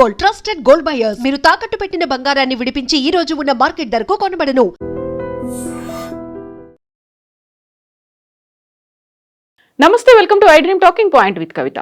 Gold, trusted gold buyers. మీరు తాకట్టు పెట్టిన బంగారాన్ని విడిపించి ఈ రోజు ఉన్న మార్కెట్ ధరకు కొనబడను. నమస్తే, welcome to I dream talking point with Kavitha.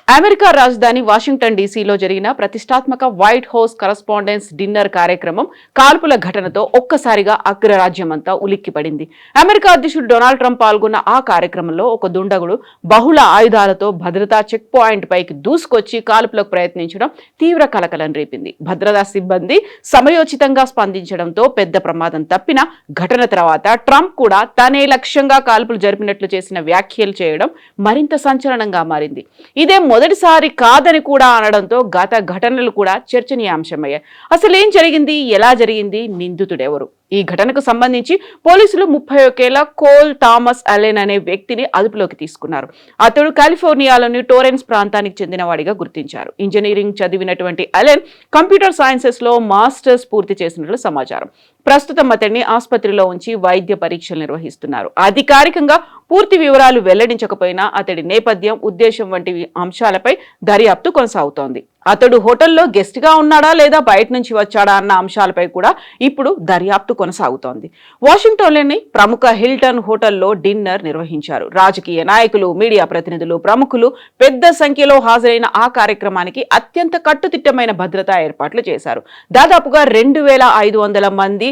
America రాజధాని వాషింగ్టన్ డీసీలో జరిగిన ప్రతిష్టాత్మక వైట్ హౌస్ కరస్పాండెన్స్ డిన్నర్ కార్యక్రమం కాల్పుల ఘటనతో ఒక్కసారిగా అగ్రరాజ్యమంతా ఉలిక్కిపడింది. అమెరికా అధ్యక్షుడు డొనాల్డ్ ట్రంప్ పాల్గొన్న ఆ కార్యక్రమంలో ఒక దుండగుడు బహుళ ఆయుధాలతో భద్రతా చెక్ పాయింట్ పైకి దూసుకొచ్చి కాల్పులకు ప్రయత్నించడం తీవ్ర కలకలం రేపింది. భద్రతా సిబ్బంది సమయోచితంగా స్పందించడంతో పెద్ద ప్రమాదం తప్పిన ఘటన తర్వాత ట్రంప్ కూడా తనే లక్ష్యంగా కాల్పులు జరిపినట్లు చేసిన వ్యాఖ్యలు చేయడం మరింత సంచలనంగా మారింది. ఇదే మొదటిసారి కాదని కూడా అనడంతో గత ఘటనలు కూడా చర్చనీయాంశమయ్యాయి. అసలు ఏం జరిగింది, ఎలా జరిగింది, నిందితుడెవరు? ఈ ఘటనకు సంబంధించి పోలీసులు 31 ఏళ్ల కోల్ థామస్ అలెన్ అనే వ్యక్తిని అదుపులోకి తీసుకున్నారు. అతడు కాలిఫోర్నియాలోని టోరెన్స్ ప్రాంతానికి చెందినవాడిగా గుర్తించారు. ఇంజనీరింగ్ చదివినటువంటి అలెన్ కంప్యూటర్ సైన్సెస్ లో మాస్టర్స్ పూర్తి చేసినట్లు సమాచారం. ప్రస్తుతం అతడిని ఆసుపత్రిలో ఉంచి వైద్య పరీక్షలు నిర్వహిస్తున్నారు. అధికారికంగా పూర్తి వివరాలు వెల్లడించకపోయినా అతడి నేపథ్యం, ఉద్దేశం వంటి అంశాలపై దర్యాప్తు కొనసాగుతోంది. అతడు హోటల్లో గెస్ట్ గా ఉన్నాడా లేదా బయట నుంచి వచ్చాడా అన్న అంశాలపై కూడా ఇప్పుడు దర్యాప్తు కొనసాగుతోంది. వాషింగ్టన్లోని ప్రముఖ హిల్టన్ హోటల్లో డిన్నర్ నిర్వహించారు. రాజకీయ నాయకులు, మీడియా ప్రతినిధులు, ప్రముఖులు పెద్ద సంఖ్యలో హాజరైన ఆ కార్యక్రమానికి అత్యంత కట్టుదిట్టమైన భద్రతా ఏర్పాట్లు చేశారు. దాదాపుగా 2500 మంది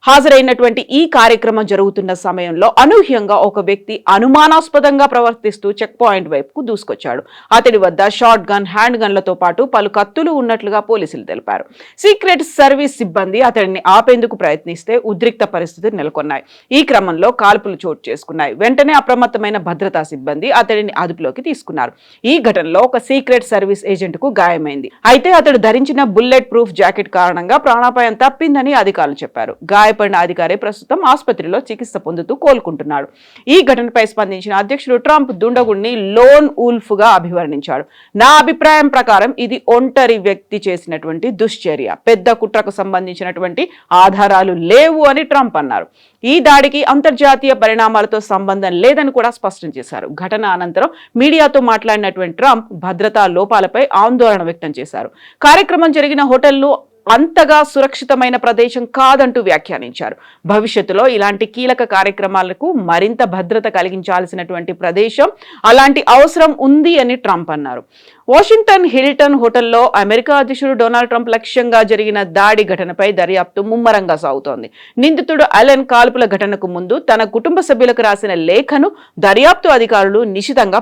హాజరైనటువంటి ఈ కార్యక్రమం జరుగుతున్న సమయంలో అనూహ్యంగా ఒక వ్యక్తి అనుమానాస్పదంగా ప్రవర్తిస్తూ చెక్ పాయింట్ వైపుకు దూసుకొచ్చాడు. అతడి వద్ద షార్ట్ గన్, హ్యాండ్ గన్లతో పాటు పలు కత్తులు ఉన్నట్లుగా పోలీసులు తెలిపారు. సీక్రెట్ సర్వీస్ సిబ్బంది అతడిని ఆపేందుకు ప్రయత్నిస్తే ఉద్రిక్త పరిస్థితులు నెలకొన్నాయి. ఈ క్రమంలో కాల్పులు చోటు చేసుకున్నాయి. వెంటనే అప్రమత్తమైన భద్రతా సిబ్బంది అతడిని అదుపులోకి తీసుకున్నారు. ఈ ఘటనలో ఒక సీక్రెట్ సర్వీస్ ఏజెంట్ కు గాయమైంది. అయితే అతడు ధరించిన బుల్లెట్ ప్రూఫ్ జాకెట్ కారణంగా ప్రాణాపాయం తప్పిందని అధికారులు చెప్పారు. పడిన అధికారి ప్రస్తుతం ఆసుపత్రిలో చికిత్స పొందుతూ కోలుకుంటున్నాడు. ఈ ఘటనపై స్పందించిన అధ్యక్షుడు ట్రంప్ దుండగుడిని లోన్ ఊల్ఫ్ గా అభివర్ణించాడు. నా అభిప్రాయం ప్రకారం ఇది ఒంటరి వ్యక్తి చేసినటువంటి దుశ్చర్య, పెద్ద కుట్రకు సంబంధించినటువంటి ఆధారాలు లేవు అని ట్రంప్ అన్నారు. ఈ దాడికి అంతర్జాతీయ పరిణామాలతో సంబంధం లేదని కూడా స్పష్టం చేశారు. ఘటన అనంతరం మీడియాతో మాట్లాడినటువంటి ట్రంప్ భద్రతా లోపాలపై ఆందోళన వ్యక్తం చేశారు. కార్యక్రమం జరిగిన హోటల్లో అంతగా సురక్షితమైన ప్రదేశం కాదంటూ వ్యాఖ్యానించారు. భవిష్యత్తులో ఇలాంటి కీలక కార్యక్రమాలకు మరింత భద్రత కలిగించాల్సినటువంటి ప్రదేశం, అలాంటి అవసరం ఉంది అని ట్రంప్ అన్నారు. వాషింగ్టన్ హిల్టన్ హోటల్లో అమెరికా అధ్యక్షుడు డొనాల్డ్ ట్రంప్ లక్ష్యంగా జరిగిన దాడి ఘటనపై దర్యాప్తు ముమ్మరంగా సాగుతోంది. నిందితుడు అలెన్ కాల్పుల ఘటనకు ముందు తన కుటుంబ సభ్యులకు రాసిన లేఖను దర్యాప్తు అధికారులు నిశితంగా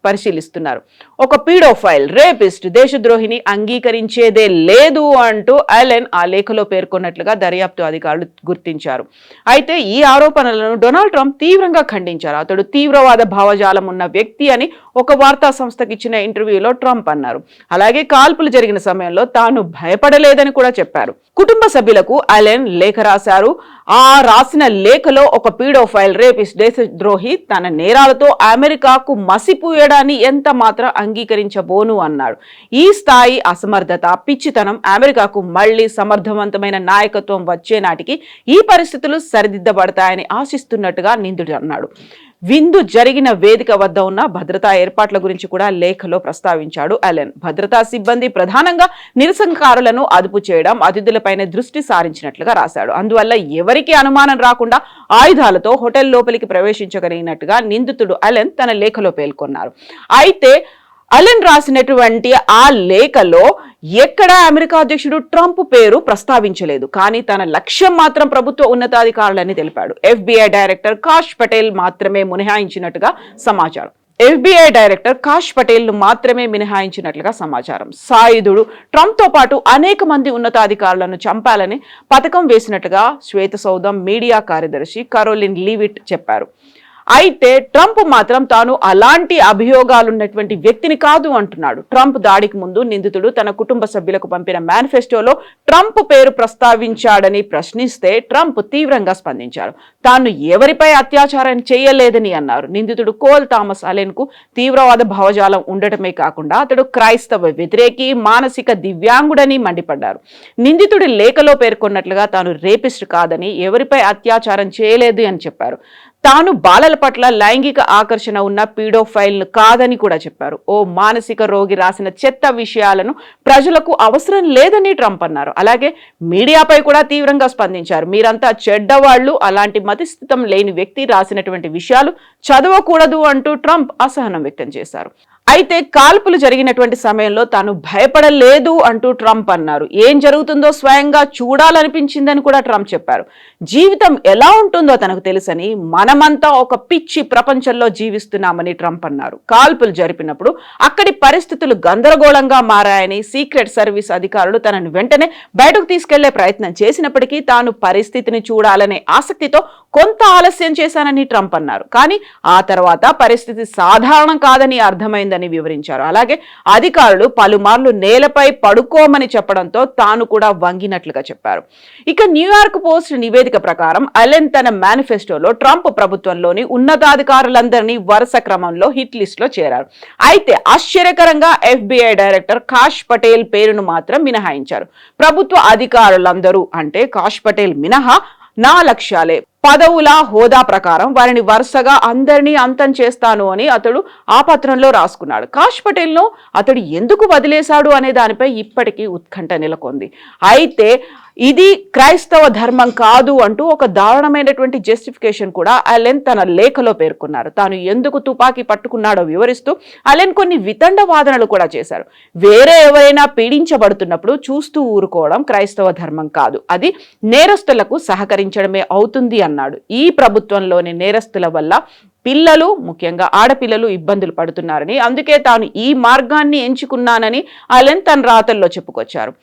పరిశీలిస్తున్నారు. ఒక పీడోఫైల్, రేపిస్ట్, దేశద్రోహిని అంగీకరించేదే లేదు అంటూ అలెన్ ఆ లేఖలో పేర్కొన్నట్లుగా దర్యాప్తు అధికారులు గుర్తించారు. అయితే ఈ ఆరోపణలను డొనాల్డ్ ట్రంప్ తీవ్రంగా ఖండించారు. అతడు తీవ్రవాద భావజాలం ఉన్న వ్యక్తి అని ఒక వార్తా సంస్థకి ఇచ్చిన ఇంటర్వ్యూలో ట్రంప్ అన్నారు. అలాగే కాల్పులు జరిగిన సమయంలో తాను భయపడలేదని కూడా చెప్పారు. కుటుంబ సభ్యులకు అలెన్ లేఖ రాశారు. ఆ రాసిన లేఖలో ఒక పీడోఫైల్, రేపిస్ట్, దేశద్రోహి తన నేరాలతో అమెరికాకు మసిపూయడాన్ని ఎంత మాత్రం అంగీకరించబోను అన్నాడు. ఈ స్థాయి అసమర్థత, పిచ్చితనం అమెరికాకు మళ్లీ సమర్థవంతమైన నాయకత్వం వచ్చే నాటికి ఈ పరిస్థితులు సరిదిద్దబడతాయని ఆశిస్తున్నట్టుగా నిందితుడు అన్నాడు. విందు జరిగిన వేదిక వద్ద ఉన్న భద్రతా ఏర్పాట్ల గురించి కూడా లేఖలో ప్రస్తావించాడు అలెన్. భద్రతా సిబ్బంది ప్రధానంగా నిరసనకారులను అదుపు చేయడం, అతిథులపైన దృష్టి సారించినట్లుగా రాశాడు. అందువల్ల ఎవరికి అనుమానం రాకుండా ఆయుధాలతో హోటల్ లోపలికి ప్రవేశించగలిగినట్టుగా నిందితుడు అలెన్ తన లేఖలో పేర్కొన్నారు. అయితే అలెన్ రాసినటువంటి ఆ లేఖలో ఎక్కడా అమెరికా అధ్యక్షుడు ట్రంప్ పేరు ప్రస్తావించలేదు. కానీ తన లక్ష్యం మాత్రం ప్రభుత్వ ఉన్నతాధికారులని తెలిపాడు. FBI డైరెక్టర్ కాష్ పటేల్ మాత్రమే మినహాయించినట్టుగా సమాచారం. FBI డైరెక్టర్ కాష్ పటేల్ ను మాత్రమే మినహాయించినట్లుగా సమాచారం. సాయుధుడు ట్రంప్ తో పాటు అనేక మంది ఉన్నతాధికారులను చంపాలని పథకం వేసినట్టుగా శ్వేత సౌధం మీడియా కార్యదర్శి కరోలిన్ లీవిట్ చెప్పారు. అయితే ట్రంప్ మాత్రం తాను అలాంటి అభియోగాలున్నటువంటి వ్యక్తిని కాదు అంటున్నాడు. ట్రంప్ దాడికి ముందు నిందితుడు తన కుటుంబ సభ్యులకు పంపిన మేనిఫెస్టోలో ట్రంప్ పేరు ప్రస్తావించాడని ప్రశ్నిస్తే ట్రంప్ తీవ్రంగా స్పందించారు. తాను ఎవరిపై అత్యాచారం చేయలేదని అన్నారు. నిందితుడు కోల్ థామస్ అలెన్ కు తీవ్రవాద భావజాలం ఉండటమే కాకుండా అతడు క్రైస్తవ వ్యతిరేకి, మానసిక దివ్యాంగుడని మండిపడ్డారు. నిందితుడి లేఖలో పేర్కొన్నట్లుగా తాను రేపిస్ట్ కాదని, ఎవరిపై అత్యాచారం చేయలేదు అని చెప్పారు. తాను బాలల పట్ల లైంగిక ఆకర్షణ ఉన్న పీడోఫైల్ కాదని కూడా చెప్పారు. ఓ మానసిక రోగి రాసిన చెత్త విషయాలను ప్రజలకు అవసరం లేదని ట్రంప్ అన్నారు. అలాగే మీడియాపై కూడా తీవ్రంగా స్పందించారు. మీరంతా చెడ్డవాళ్లు, అలాంటి మతిస్థితం లేని వ్యక్తి రాసినటువంటి విషయాలు చదవకూడదు అంటూ ట్రంప్ అసహనం వ్యక్తం చేశారు. అయితే కాల్పులు జరిగినటువంటి సమయంలో తాను భయపడలేదు అంటూ ట్రంప్ అన్నారు. ఏం జరుగుతుందో స్వయంగా చూడాలనిపించిందని కూడా ట్రంప్ చెప్పారు. జీవితం ఎలా ఉంటుందో తనకు తెలుసని, మనమంతా ఒక పిచ్చి ప్రపంచంలో జీవిస్తున్నామని ట్రంప్ అన్నారు. కాల్పులు జరిపినప్పుడు అక్కడి పరిస్థితులు గందరగోళంగా మారాయని, సీక్రెట్ సర్వీస్ అధికారులు తనను వెంటనే బయటకు తీసుకెళ్లే ప్రయత్నం చేసినప్పటికీ తాను పరిస్థితిని చూడాలనే ఆసక్తితో కొంత ఆలస్యం చేశానని ట్రంప్ అన్నారు. కానీ ఆ తర్వాత పరిస్థితి సాధారణం కాదని అర్థమైందని వివరించారు. అలాగే అధికారులు పలుమార్లు నేలపై పడుకోమని చెప్పడంతో తాను కూడా వంగినట్లుగా చెప్పారు. ఇక న్యూయార్క్ పోస్ట్ నివేదిక ప్రకారం అలెన్ తన మేనిఫెస్టోలో ట్రంప్ ప్రభుత్వంలోని ఉన్నతాధికారులందరినీ వరుస క్రమంలో హిట్ లిస్ట్ లో చేరారు. అయితే ఆశ్చర్యకరంగా FBI డైరెక్టర్ కాష్ పటేల్ పేరును మాత్రం మినహాయించారు. ప్రభుత్వ అధికారులందరూ అంటే కాష్ పటేల్ మినహా నా లక్ష్యాలే, పదవుల హోదా ప్రకారం వారిని వరుసగా అందరినీ అంతం చేస్తాను అని అతడు ఆ పత్రంలో రాసుకున్నాడు. కాష్ పటేల్ ను అతడు ఎందుకు వదిలేశాడు అనే దానిపై ఇప్పటికీ ఉత్కంఠ నెలకొంది. అయితే ఇది క్రైస్తవ ధర్మం కాదు అంటూ ఒక దారుణమైనటువంటి జస్టిఫికేషన్ కూడా అలెన్ తన లేఖలో పేర్కొన్నారు. తాను ఎందుకు తుపాకీ పట్టుకున్నాడో వివరిస్తూ అలెన్ కొన్ని వితండ వాదనలు కూడా చేశారు. వేరే ఎవరైనా పీడించబడుతున్నప్పుడు చూస్తూ ఊరుకోవడం క్రైస్తవ ధర్మం కాదు, అది నేరస్తులకు సహకరించడమే అవుతుంది అన్నాడు. ఈ ప్రభుత్వంలోని నేరస్తుల వల్ల పిల్లలు, ముఖ్యంగా ఆడపిల్లలు ఇబ్బందులు పడుతున్నారని, అందుకే తాను ఈ మార్గాన్ని ఎంచుకున్నానని అలెన్ తన రాతల్లో చెప్పుకొచ్చారు.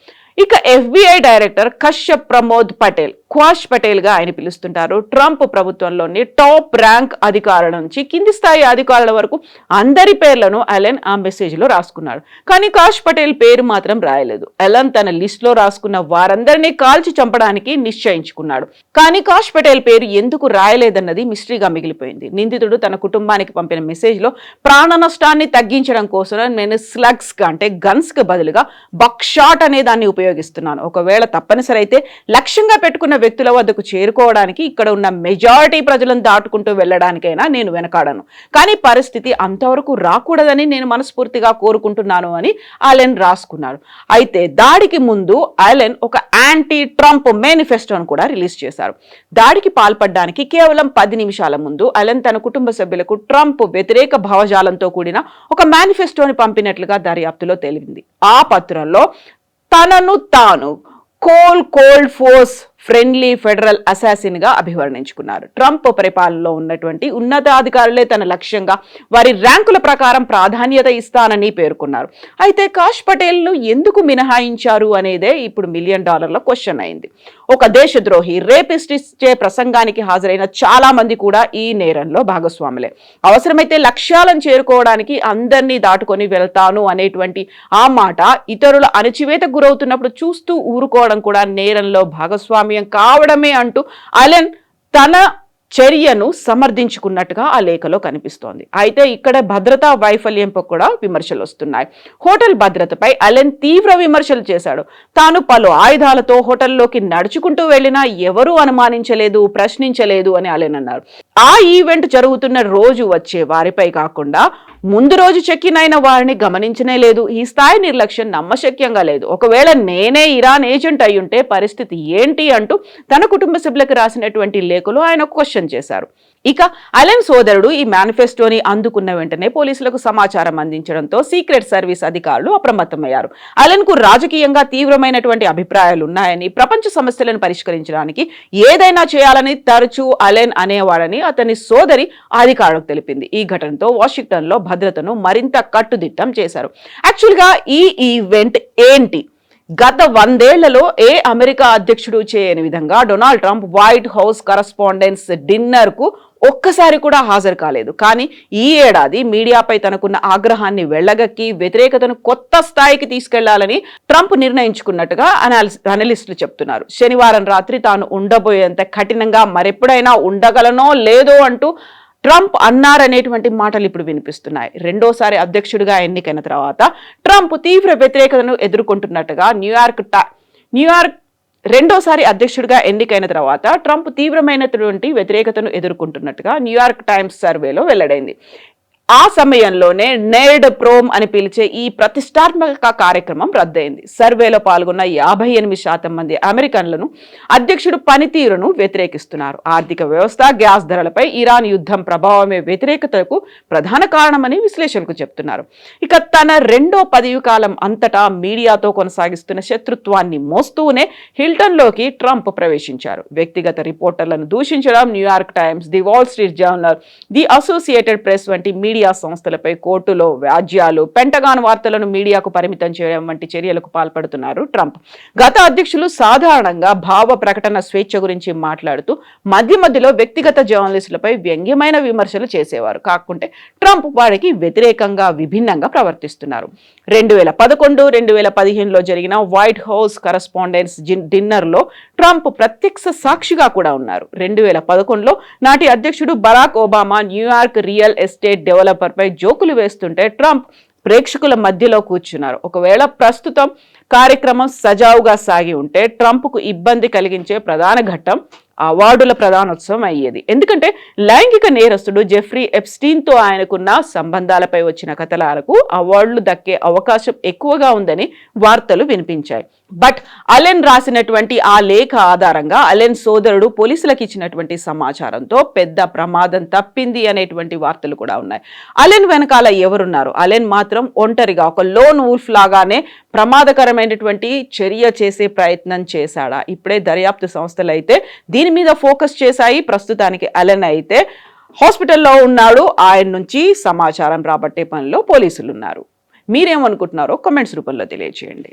ఇక FBI director Kashyap Pramod Patel, quash Patel గా ఆయన పిలుస్తుంటారు. ట్రంప్ ప్రభుత్వంలోని టాప్ ర్యాంక్ అధికారుల నుంచి కింది స్థాయి అధికారుల వరకు అందరి పేర్లను అలెన్ ఆ మెసేజ్ లో రాసుకున్నాడు. కానీ కాష్ పటేల్ పేరు మాత్రం రాయలేదు. అలెన్ తన లిస్ట్ లో రాసుకున్న వారందరినీ కాల్చి చంపడానికి నిశ్చయించుకున్నాడు. కానీ కాష్ పటేల్ పేరు ఎందుకు రాయలేదన్నది మిస్టరీగా మిగిలిపోయింది. నిందితుడు తన కుటుంబానికి పంపిన మెసేజ్ లో ప్రాణ నష్టాన్ని తగ్గించడం కోసం నేను స్లగ్స్ అంటే గన్స్ కి బదులుగా బక్షాట్ అనే దాన్ని ఉపయోగిస్తున్నాను. ఒకవేళ తప్పనిసరి అయితే లక్ష్యంగా పెట్టుకున్న వ్యక్తుల వద్దకు చేరుకోవడానికి, ఇక్కడ ఉన్న మెజారిటీ ప్రజలను దాటుకుంటూ వెళ్ళడానికైనా నేను వెనకాడను. కానీ పరిస్థితి అంతవరకు రాకూడదని నేను మనస్ఫూర్తిగా కోరుకుంటున్నాను అని అలెన్ రాసుకున్నాడు. అయితే దాడికి ముందు అలెన్ ఒక యాంటీ ట్రంప్ మేనిఫెస్టోను కూడా రిలీజ్ చేశారు. దాడికి పాల్పడడానికి కేవలం 10 నిమిషాల ముందు అలెన్ తన కుటుంబ సభ్యులకు ట్రంప్ వ్యతిరేక భావజాలంతో కూడిన ఒక మేనిఫెస్టోని పంపినట్లుగా దర్యాప్తులో తేలింది. ఆ పత్రంలో తనను తాను cold force friendly federal assassin గా అభివర్ణించుకున్నారు. ట్రంప్ పరిపాలనలో ఉన్నటువంటి ఉన్నతాధికారులే తన లక్ష్యంగా వారి ర్యాంకుల ప్రకారం ప్రాధాన్యత ఇస్తానని పేర్కొన్నారు. అయితే కాష్ పటేల్ ను ఎందుకు మినహాయించారు అనేదే ఇప్పుడు $1 మిలియన్ క్వశ్చన్ అయింది. ఒక దేశద్రోహి, రేపిస్ట్ ఇచ్చే ప్రసంగానికి హాజరైన చాలా మంది కూడా ఈ నేరంలో భాగస్వాములే. అవసరమైతే లక్ష్యాలను చేరుకోవడానికి అందరినీ దాటుకొని వెళ్తాను అనేటువంటి ఆ మాట ఇతరుల అణచివేతకు గురవుతున్నప్పుడు చూస్తూ ఊరుకోవడం కూడా నేరంలో భాగస్వామ్యం కావడమే అంటూ అలెన్ తన చర్యను సమర్థించుకున్నట్టుగా ఆ లేఖలో కనిపిస్తోంది. అయితే ఇక్కడ భద్రతా వైఫల్యంపై కూడా విమర్శలు వస్తున్నాయి. హోటల్ భద్రతపై అలెన్ తీవ్ర విమర్శలు చేశాడు. తాను పలు ఆయుధాలతో హోటల్లోకి నడుచుకుంటూ వెళ్లినా ఎవరూ అనుమానించలేదు, ప్రశ్నించలేదు అని అలెన్ అన్నారు. ఆ ఈవెంట్ జరుగుతున్న రోజు వచ్చే వారిపై కాకుండా ముందు రోజు చెక్కిన్ అయిన వారిని గమనించనే లేదు. ఈ స్థాయి నిర్లక్ష్యం నమ్మశక్యంగా లేదు. ఒకవేళ నేనే ఇరాన్ ఏజెంట్ అయ్యుంటే పరిస్థితి ఏంటి అంటూ తన కుటుంబ సభ్యులకు రాసినటువంటి లేఖలో ఆయన క్వశ్చన్ చేశారు. ఇక అలెన్ సోదరుడు ఈ మేనిఫెస్టోని అందుకున్న వెంటనే పోలీసులకు సమాచారం అందించడంతో సీక్రెట్ సర్వీస్ అధికారులు అప్రమత్తమయ్యారు. అలెన్ కు రాజకీయంగా తీవ్రమైనటువంటి అభిప్రాయాలు ఉన్నాయని, ప్రపంచ సమస్యలను పరిష్కరించడానికి ఏదైనా చేయాలని తరచూ అలెన్ అనేవాడని అతని సోదరి అధికారులకు తెలిపింది. ఈ ఘటనతో వాషింగ్టన్ లో భద్రతను మరింత కట్టుదిట్టం చేశారు. యాక్చువల్ గా ఈ ఈవెంట్ ఏంటి? గత 100 ఏళ్లలో ఏ అమెరికా అధ్యక్షుడు చేయని విధంగా Donald Trump white House correspondence dinner కు ఒక్కసారి కూడా హాజరు కాలేదు. కానీ ఈ ఏడాది మీడియాపై తనకున్న ఆగ్రహాన్ని వెళ్లగక్కి వ్యతిరేకతను కొత్త స్థాయికి తీసుకెళ్లాలని ట్రంప్ నిర్ణయించుకున్నట్టుగా అనలిస్టులు చెప్తున్నారు. శనివారం రాత్రి తాను ఉండబోయేంత కఠినంగా మరెప్పుడైనా ఉండగలనో లేదో అంటూ ట్రంప్ అన్నారనేటువంటి మాటలు ఇప్పుడు వినిపిస్తున్నాయి. రెండోసారి అధ్యక్షుడిగా ఎన్నికైన తర్వాత ట్రంప్ తీవ్ర వ్యతిరేకతను ఎదుర్కొంటున్నట్టుగా న్యూయార్క్ రెండోసారి అధ్యక్షుడిగా ఎన్నికైన తర్వాత ట్రంప్ తీవ్రమైనటువంటి వ్యతిరేకతను ఎదుర్కొంటున్నట్టుగా న్యూయార్క్ టైమ్స్ సర్వేలో వెల్లడైంది. ఆ సమయంలోనే నేర్డ్ ప్రోమ్ అని పిలిచే ఈ ప్రతిష్టాత్మక కార్యక్రమం రద్దయింది. సర్వేలో పాల్గొన్న 58% మంది అమెరికన్లను అధ్యక్షుడు పనితీరును వ్యతిరేకిస్తున్నారు. ఆర్థిక వ్యవస్థ, గ్యాస్ ధరలపై ఇరాన్ యుద్ధం ప్రభావమే వ్యతిరేకతకు ప్రధాన కారణమని విశ్లేషకులు చెప్తున్నారు. ఇక తన రెండో పదవి కాలం అంతటా మీడియాతో కొనసాగిస్తున్న శత్రుత్వాన్ని మోస్తూనే హిల్టన్లోకి ట్రంప్ ప్రవేశించారు. వ్యక్తిగత రిపోర్టర్లను దూషించడం, New York Times, the Wall Street Journal, the Associated Press వంటి మీడియా సంస్థలపై కోర్టులో వ్యాజ్యాలు, పెంటగాన్ వార్తలను మీడియాకు పరిమితం చేయడం వంటి చర్యలకు పాల్పడుతున్నారు ట్రంప్. గత అధ్యక్షులు సాధారణంగా భావ ప్రకటన స్వేచ్ఛ గురించి మాట్లాడుతూ మధ్యలో వ్యక్తిగత జర్నలిస్టులపై వ్యంగ్యమైన విమర్శలు చేసేవారు. కాకుంటే ట్రంప్ వారికి వ్యతిరేకంగా విభిన్నంగా ప్రవర్తిస్తున్నారు. 2011-2015లో జరిగిన వైట్ హౌస్ కరస్పాండెన్స్ డిన్నర్లో ట్రంప్ ప్రత్యక్ష సాక్షిగా కూడా ఉన్నారు. 2011లో నాటి అధ్యక్షుడు Barack Obama New York real estate డెవలపర్పై జోకులు వేస్తుంటే ట్రంప్ ప్రేక్షకుల మధ్యలో కూర్చున్నారు. ఒకవేళ ప్రస్తుతం కార్యక్రమం సజావుగా సాగి ఉంటే ట్రంప్కు ఇబ్బంది కలిగించే ప్రధాన ఘట్టం అవార్డుల ప్రధానోత్సవం అయ్యేది. ఎందుకంటే లైంగిక నేరస్తుడు జెఫ్రీ ఎప్స్టీన్తో ఆయనకున్న సంబంధాలపై వచ్చిన కథనాలకు అవార్డులు దక్కే అవకాశం ఎక్కువగా ఉందని వార్తలు వినిపించాయి. బట్ అలెన్ రాసినటువంటి ఆ లేఖ ఆధారంగా అలెన్ సోదరుడు పోలీసులకు ఇచ్చినటువంటి సమాచారంతో పెద్ద ప్రమాదం తప్పింది అనేటువంటి వార్తలు కూడా ఉన్నాయి. అలెన్ వెనకాల ఎవరున్నారు? అలెన్ మాత్రం ఒంటరిగా ఒక లోన్ వుల్ఫ్ లాగానే ప్రమాదకరమైనటువంటి చర్య చేసే ప్రయత్నం చేశాడా? ఇప్పుడే దర్యాప్తు సంస్థలు అయితే దీని మీద ఫోకస్ చేశాయి. ప్రస్తుతానికి అలెన్ అయితే హాస్పిటల్లో ఉన్నాడు. ఆయన నుంచి సమాచారం రాబట్టే పనిలో పోలీసులు ఉన్నారు. మీరేమనుకుంటున్నారో కామెంట్స్ రూపంలో తెలియజేయండి.